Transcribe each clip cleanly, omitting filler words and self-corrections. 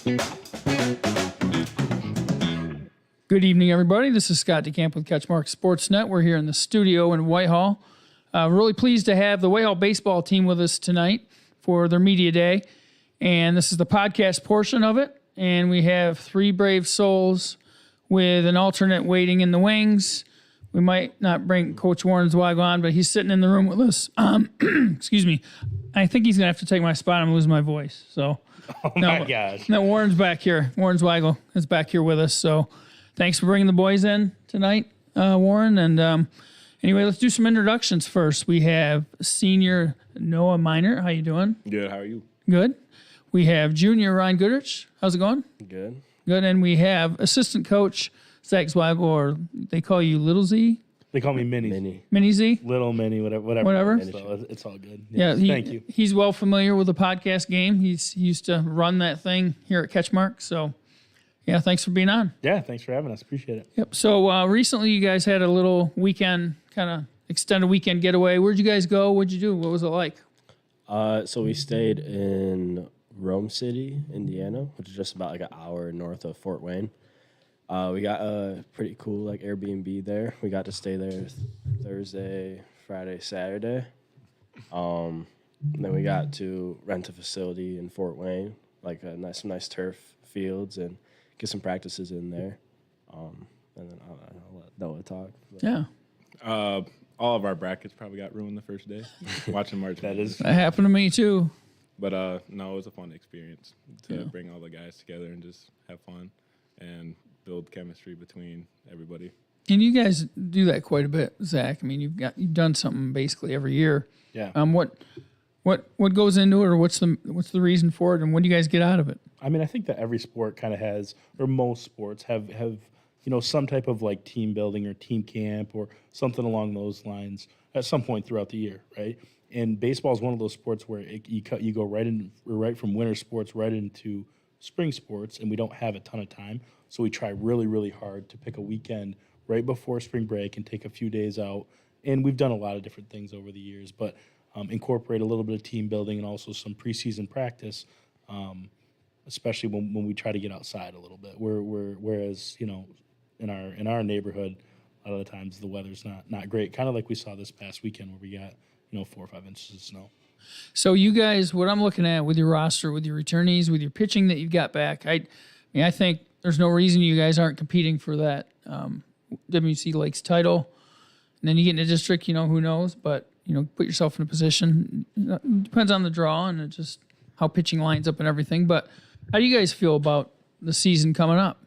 Good evening, everybody. This is Scott DeCamp with CatchMark SportsNet. We're here in the studio in Whitehall. Really pleased to have the Whitehall baseball team with us tonight for their media day. And this is the podcast portion of it. And we have three brave souls with an alternate waiting in the wings. We might not bring Coach Warren Zweigel on, but he's sitting in the room with us. Excuse me. I think he's going to have to take my spot. I'm losing my voice. So, my gosh. No, Warren's back here. Warren Zweigel is back here with us. So, thanks for bringing the boys in tonight, Warren. And anyway, let's do some introductions first. We have senior Noah Miner. How you doing? Good. How are you? Good. We have junior Ryan Goodrich. How's it going? Good. Good. And we have assistant coach Zach Zweigel, or they call you Little Z? They call me Mini. Mini Z? Little Mini, whatever. Whatever. So it's all good. Yeah. Thank you. He's well familiar with the podcast game. He used to run that thing here at CatchMark. So, yeah, thanks for being on. Yeah, thanks for having us. Appreciate it. Yep. So recently you guys had a little weekend, kind of extended weekend getaway. Where'd you guys go? What'd you do? What was it like? So we stayed in Rome City, Indiana, which is just about like an hour north of Fort Wayne. We got a pretty cool like Airbnb there. We got to stay there Thursday, Friday, Saturday. Then we got to rent a facility in Fort Wayne, like some nice turf fields, and get some practices in there. And then I'll let Noah talk. But. Yeah. All of our brackets probably got ruined the first day watching March. That happened to me too. But no, it was a fun experience to bring all the guys together and just have fun and build chemistry between everybody. And you guys do that quite a bit, Zach. I mean, you've done something basically every year. Yeah. What goes into it, or what's the reason for it, and what do you guys get out of it? I mean, I think that every sport kind of has, or most sports have some type of like team building or team camp or something along those lines at some point throughout the year, right? And baseball is one of those sports where you go right from winter sports right into spring sports, and we don't have a ton of time, so we try really, really hard to pick a weekend right before spring break and take a few days out. And we've done a lot of different things over the years, but incorporate a little bit of team building and also some preseason practice. Especially when we try to get outside a little bit. Whereas in our neighborhood, a lot of the times the weather's not great. Kind of like we saw this past weekend where we got 4 or 5 inches of snow. So you guys, what I'm looking at with your roster, with your returnees, with your pitching that you've got back, I think there's no reason you guys aren't competing for that WC Lakes title. And then you get in a district, who knows? But put yourself in a position. It depends on the draw and it just how pitching lines up and everything. But how do you guys feel about the season coming up?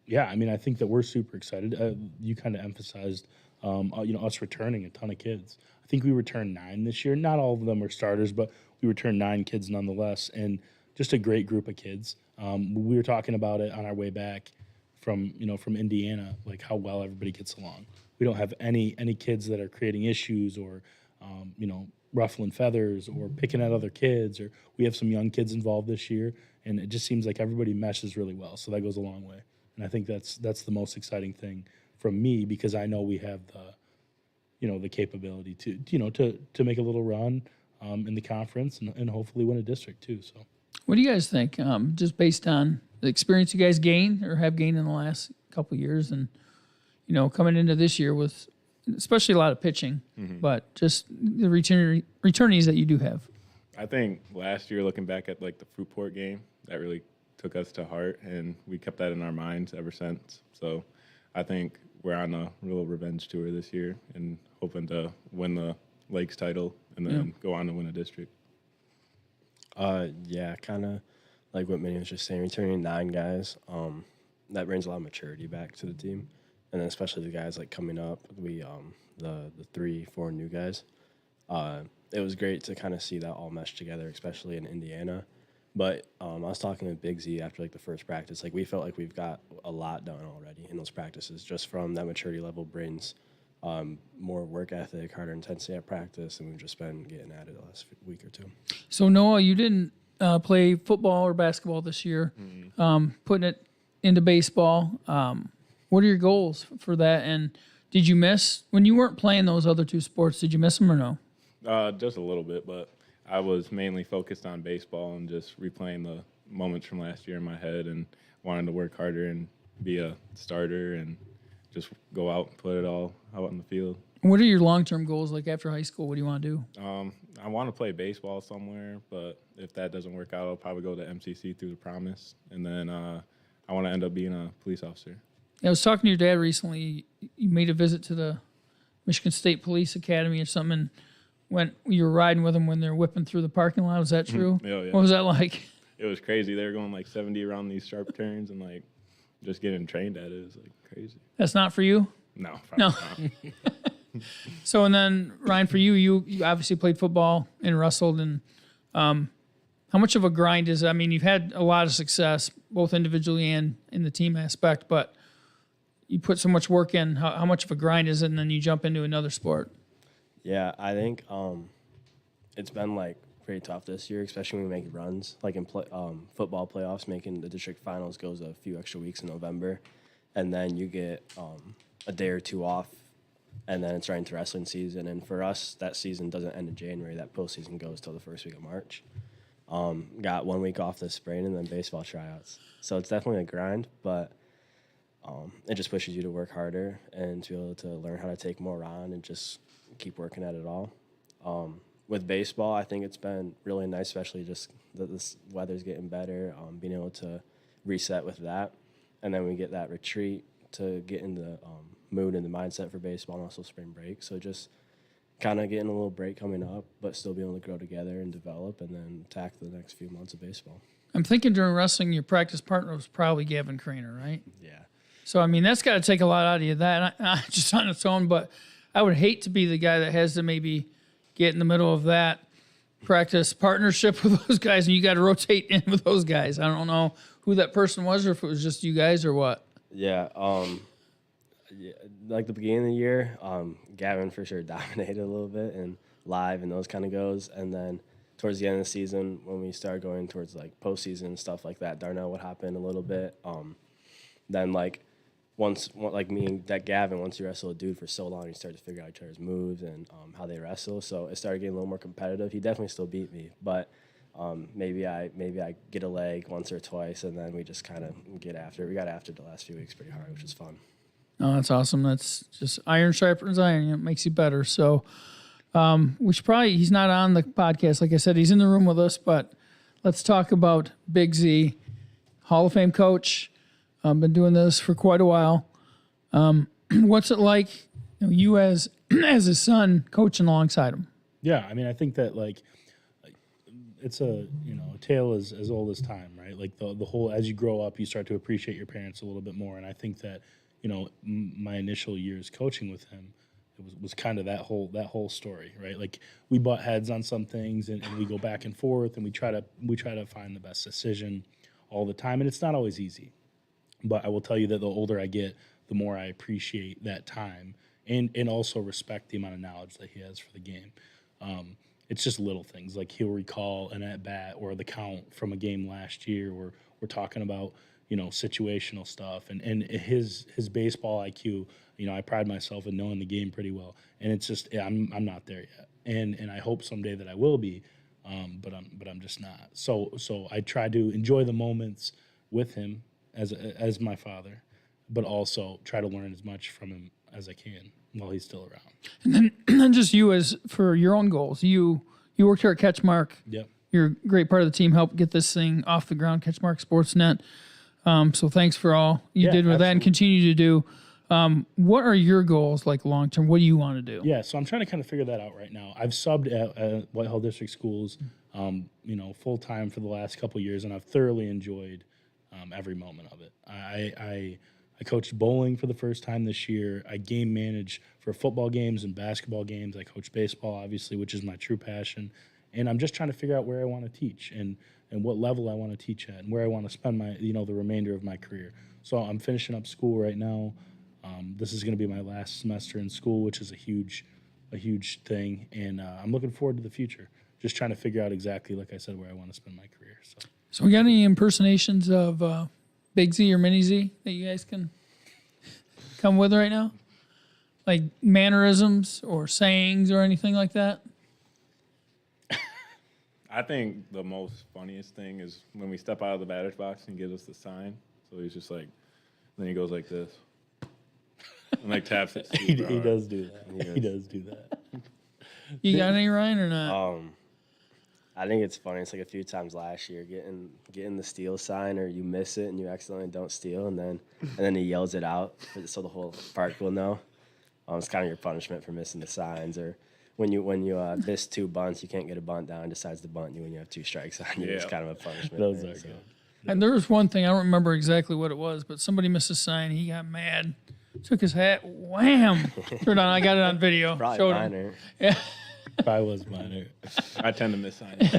Yeah, I mean, I think that we're super excited. You kind of emphasized, us returning a ton of kids. I think we returned 9 this year. Not all of them are starters, but we returned 9 kids nonetheless, and just a great group of kids. We were talking about it on our way back from Indiana, like how well everybody gets along. We don't have any kids that are creating issues or, ruffling feathers or picking at other kids. Or we have some young kids involved this year, and it just seems like everybody meshes really well. So that goes a long way. And I think that's the most exciting thing from me, because I know we have the capability to make a little run in the conference and hopefully win a district too. So, what do you guys think? Just based on the experience you guys gained or have gained in the last couple of years, and coming into this year with especially a lot of pitching, but just the returnees that you do have. I think last year, looking back at like the Fruitport game, that really took us to heart, and we kept that in our minds ever since. So I think we're on a real revenge tour this year and hoping to win the Lakes title and then go on to win a district. Yeah, kind of like what Minnie was just saying, returning 9 guys, that brings a lot of maturity back to the team. And then especially the guys like coming up, we the 3-4 new guys. It was great to kind of see that all mesh together, especially in Indiana. But I was talking to Big Z after like the first practice. Like we felt like we've got a lot done already in those practices. Just from that maturity level brings more work ethic, harder intensity at practice, and we've just been getting at it the last week or two. So Noah, you didn't play football or basketball this year. Putting it into baseball. What are your goals for that? And did you miss when you weren't playing those other 2 sports? Did you miss them or no? Just a little bit, but I was mainly focused on baseball and just replaying moments from last year in my head and wanting to work harder and be a starter and just go out and put it all out on the field. What are your long-term goals like after high school? What do you want to do? I want to play baseball somewhere, but if that doesn't work out, I'll probably go to MCC through the Promise, and then I want to end up being a police officer. I was talking to your dad recently. You made a visit to the Michigan State Police Academy or something, and when you were riding with them when they're whipping through the parking lot. Was that true? Yeah. What was that like? It was crazy. They were going like 70 around these sharp turns and like just getting trained at it. It was like crazy. That's not for you? No. No. Not. So, and then, Ryan, for you, you obviously played football and wrestled. And how much of a grind is it? I mean, you've had a lot of success, both individually and in the team aspect, but you put so much work in. How much of a grind is it, and then you jump into another sport? Yeah, I think it's been like pretty tough this year, especially when we make runs. Like in football playoffs, making the district finals goes a few extra weeks in November, and then you get a day or two off, and then it's right into wrestling season. And for us, that season doesn't end in January. That postseason goes till the first week of March. Got 1 week off this spring, and then baseball tryouts. So it's definitely a grind, but it just pushes you to work harder and to be able to learn how to take more on and just keep working at it all. With baseball, I think it's been really nice, especially just that this weather's getting better, being able to reset with that. And then we get that retreat to get in the mood and the mindset for baseball and also spring break. So just kind of getting a little break coming up, but still being able to grow together and develop and then attack the next few months of baseball. I'm thinking during wrestling, your practice partner was probably Gavin Craner, right? Yeah. So, I mean, that's got to take a lot out of you, that just on its own. But I would hate to be the guy that has to maybe get in the middle of that practice partnership with those guys, and you got to rotate in with those guys. I don't know who that person was or if it was just you guys or what. Yeah. Like the beginning of the year, Gavin for sure dominated a little bit and live and those kind of goes. And then towards the end of the season, when we started going towards like postseason and stuff like that, Darnell would hop in a little bit. Then like like me and that Gavin, once you wrestle a dude for so long, you start to figure out each other's moves and how they wrestle. So it started getting a little more competitive. He definitely still beat me, but maybe I get a leg once or twice, and then we just kind of get after it. We got after the last few weeks pretty hard, which was fun. Oh, that's awesome. That's just iron sharpens iron. It makes you better. So he's not on the podcast. Like I said, he's in the room with us, but let's talk about Big Z, Hall of Fame coach. Been doing this for quite a while. What's it like, you as his son coaching alongside him? Yeah, I mean, I think that like it's a tale as old as time, right? Like the whole, as you grow up, you start to appreciate your parents a little bit more, and I think that my initial years coaching with him, it was kind of that whole story, right? Like we butt heads on some things, and we go back and forth, and we try to find the best decision all the time, and it's not always easy. But I will tell you that the older I get, the more I appreciate that time and also respect the amount of knowledge that he has for the game. It's just little things like he'll recall an at-bat or the count from a game last year, or we're talking about, situational stuff. And his baseball IQ, I pride myself in knowing the game pretty well. And it's just, I'm not there yet. And I hope someday that I will be, but I'm just not. So I try to enjoy the moments with him as my father, but also try to learn as much from him as I can while he's still around. And then just you as for your own goals. You worked here at CatchMark. Yep. You're a great part of the team, helped get this thing off the ground, CatchMark SportsNet. So thanks for all you did with that and continue to do. What are your goals like long term? What do you want to do? Yeah, so I'm trying to kind of figure that out right now. I've subbed at Whitehall District Schools, full time for the last couple of years, and I've thoroughly enjoyed every moment of it. I coached bowling for the first time this year. I game manage for football games and basketball games. I coach baseball, obviously, which is my true passion. And I'm just trying to figure out where I want to teach and what level I want to teach at and where I want to spend my the remainder of my career. So I'm finishing up school right now. This is going to be my last semester in school, which is a huge thing. And I'm looking forward to the future. Just trying to figure out exactly, like I said, where I want to spend my career. So we got any impersonations of Big Z or Mini Z that you guys can come with right now? Like mannerisms or sayings or anything like that? I think the most funniest thing is when we step out of the batter's box and gives us the sign. So he's just like, then he goes like this. And like taps it. He does do that. He does do that. You got any, Ryan, or not? I think it's funny. It's like a few times last year getting the steal sign, or you miss it and you accidentally don't steal, and then he yells it out so the whole park will know. It's kind of your punishment for missing the signs, or when you miss 2 bunts, you can't get a bunt down, decides to bunt you when you have 2 strikes on you. It's kind of a punishment. Those thing, are good. And there was one thing, I don't remember exactly what it was, but somebody missed a sign. He got mad, took his hat, wham! Turned on. I got it on video. Probably Showed him. minor. Yeah. Probably was minor. I tend to miss signs.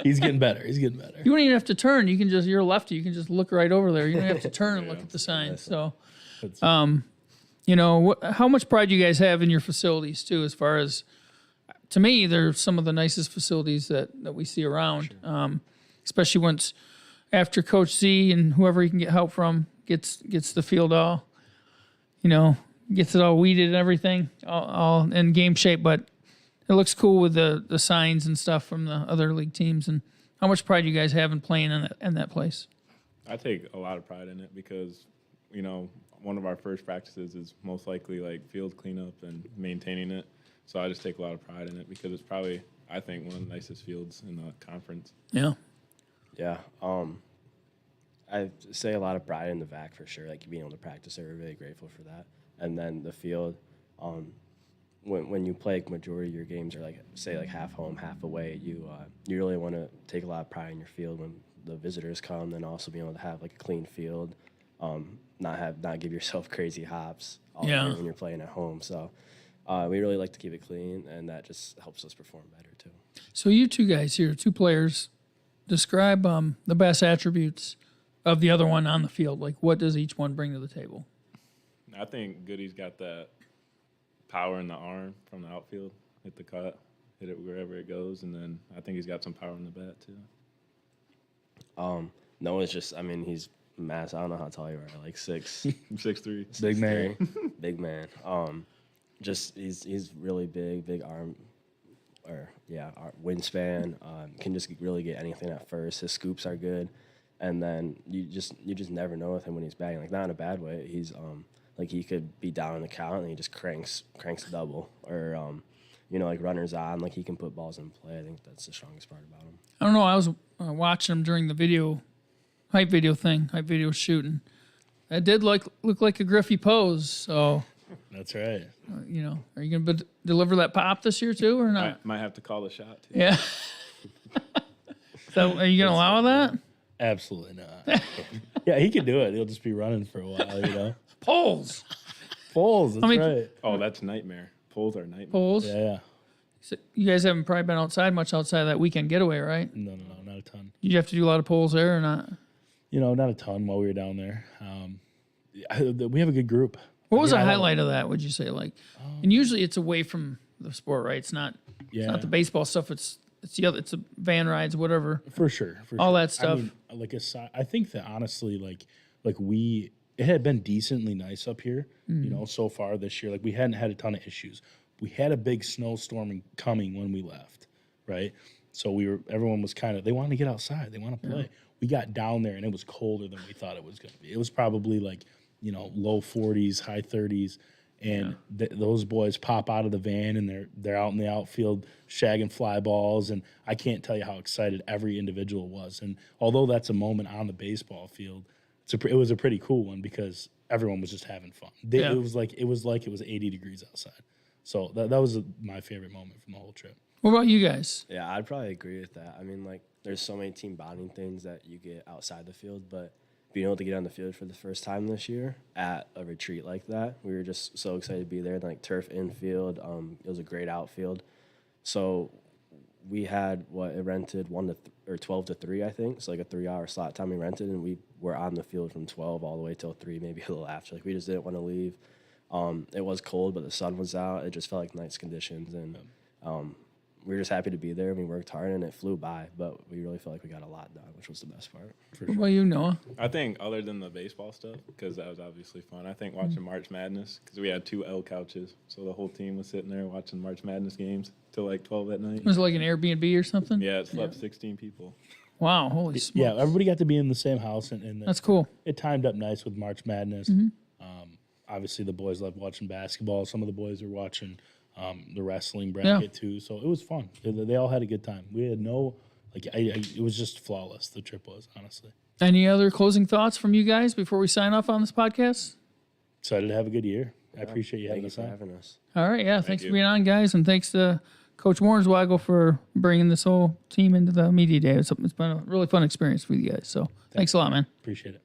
He's getting better. He's getting better. You don't even have to turn. You can just, you're a lefty. You can just look right over there. You don't have to turn and look at the sign. So, you know, how much pride do you guys have in your facilities too? As far as, to me, they're some of the nicest facilities that we see around. Especially once after Coach Z and whoever he can get help from gets the field all, you know, gets it all weeded and everything, all in game shape. But it looks cool with the signs and stuff from the other league teams. And how much pride do you guys have in playing in that place? I take a lot of pride in it because, you know, one of our first practices is most likely like field cleanup and maintaining it. So I just take a lot of pride in it because it's probably, I think, one of the nicest fields in the conference. Yeah. Yeah. I say a lot of pride in the VAC for sure. Like being able to practice there, we're really grateful for that. And then the field, when you play, majority of your games are like, say, like half home, half away. You really want to take a lot of pride in your field when the visitors come, and also being able to have like a clean field, not give yourself crazy hops all day when you're playing at home. So we really like to keep it clean, and that just helps us perform better too. So you two guys here, 2 players, describe the best attributes of the other one on the field. Like, what does each one bring to the table? I think Goody's got that power in the arm from the outfield, hit the cut, hit it wherever it goes, and then I think he's got some power in the bat too. Noah's just, I mean, he's massive. I don't know how tall you are, like 6'. 6'3". Big man. Big man. Just he's really big arm, wingspan. Can just really get anything at first. His scoops are good, and then you just never know with him when he's batting. Like, not in a bad way. He's like, he could be down in the count and he just cranks a double, or you know, like runners on. Like, he can put balls in play. I think that's the strongest part about him. I don't know. I was watching him during the hype video shooting. That did look like a Griffey pose. So That's right. you know, are you going to deliver that pop this year too, or not? Might have to call the shot too. Yeah. So are you going to allow that? Absolutely not. Yeah, he can do it. He'll just be running for a while, you know. Poles. Poles, that's right. Oh, that's nightmare. Poles are nightmare. Poles. Yeah. So you guys haven't probably been much outside of that weekend getaway, right? No, not a ton. Did you have to do a lot of poles there or not? You know, not a ton while we were down there. We have a good group. What was the highlight of that, would you say? Like, and usually it's away from the sport, right? It's not the baseball stuff. It's the other. It's the van rides, whatever. For sure. All that stuff. I mean, I think that honestly, it had been decently nice up here, you know, so far this year. Like, we hadn't had a ton of issues. We had a big snowstorm coming when we left, right? So everyone was they wanted to get outside. They want to play. We got down there and it was colder than we thought it was going to be. It was probably like, you know, low 40s, high 30s. And those boys pop out of the van and they're out in the outfield shagging fly balls. And I can't tell you how excited every individual was. And although that's a moment on the baseball field, it was a pretty cool one because everyone was just having fun. It was like it was 80 degrees outside. So that was my favorite moment from the whole trip. What about you guys? Yeah, I'd probably agree with that. I mean, like, there's so many team bonding things that you get outside the field, but being able to get on the field for the first time this year at a retreat like that, we were just so excited to be there. Like, turf infield, it was a great outfield. So we had it rented 12 to 3, I think. So like a 3-hour slot time we rented, and we were on the field from 12 all the way till 3, maybe a little after. Like, we just didn't want to leave. It was cold, but the sun was out. It just felt like nice conditions, and we were just happy to be there. We worked hard, and it flew by, but we really felt like we got a lot done, which was the best part. What about you, Noah? I think other than the baseball stuff, because that was obviously fun, I think watching March Madness, because we had 2 L couches, so the whole team was sitting there watching March Madness games till like 12 at night. Was it like an Airbnb or something? Yeah, it slept 16 people. Wow, holy smokes. Yeah, everybody got to be in the same house, and That's cool. it timed up nice with March Madness. Obviously, the boys loved watching basketball. Some of the boys were watching the wrestling bracket too, so it was fun. They all had a good time. We had no it was just flawless. The trip was, honestly. Any other closing thoughts from you guys before we sign off on this podcast? Excited to have a good year. I appreciate you Thank having you us for on. having us. All right, yeah. Thanks you. for being on, guys, and thanks to Coach Warrenswagel for bringing this whole team into the media day. It's been a really fun experience with you guys. So thanks a lot, man. Appreciate it.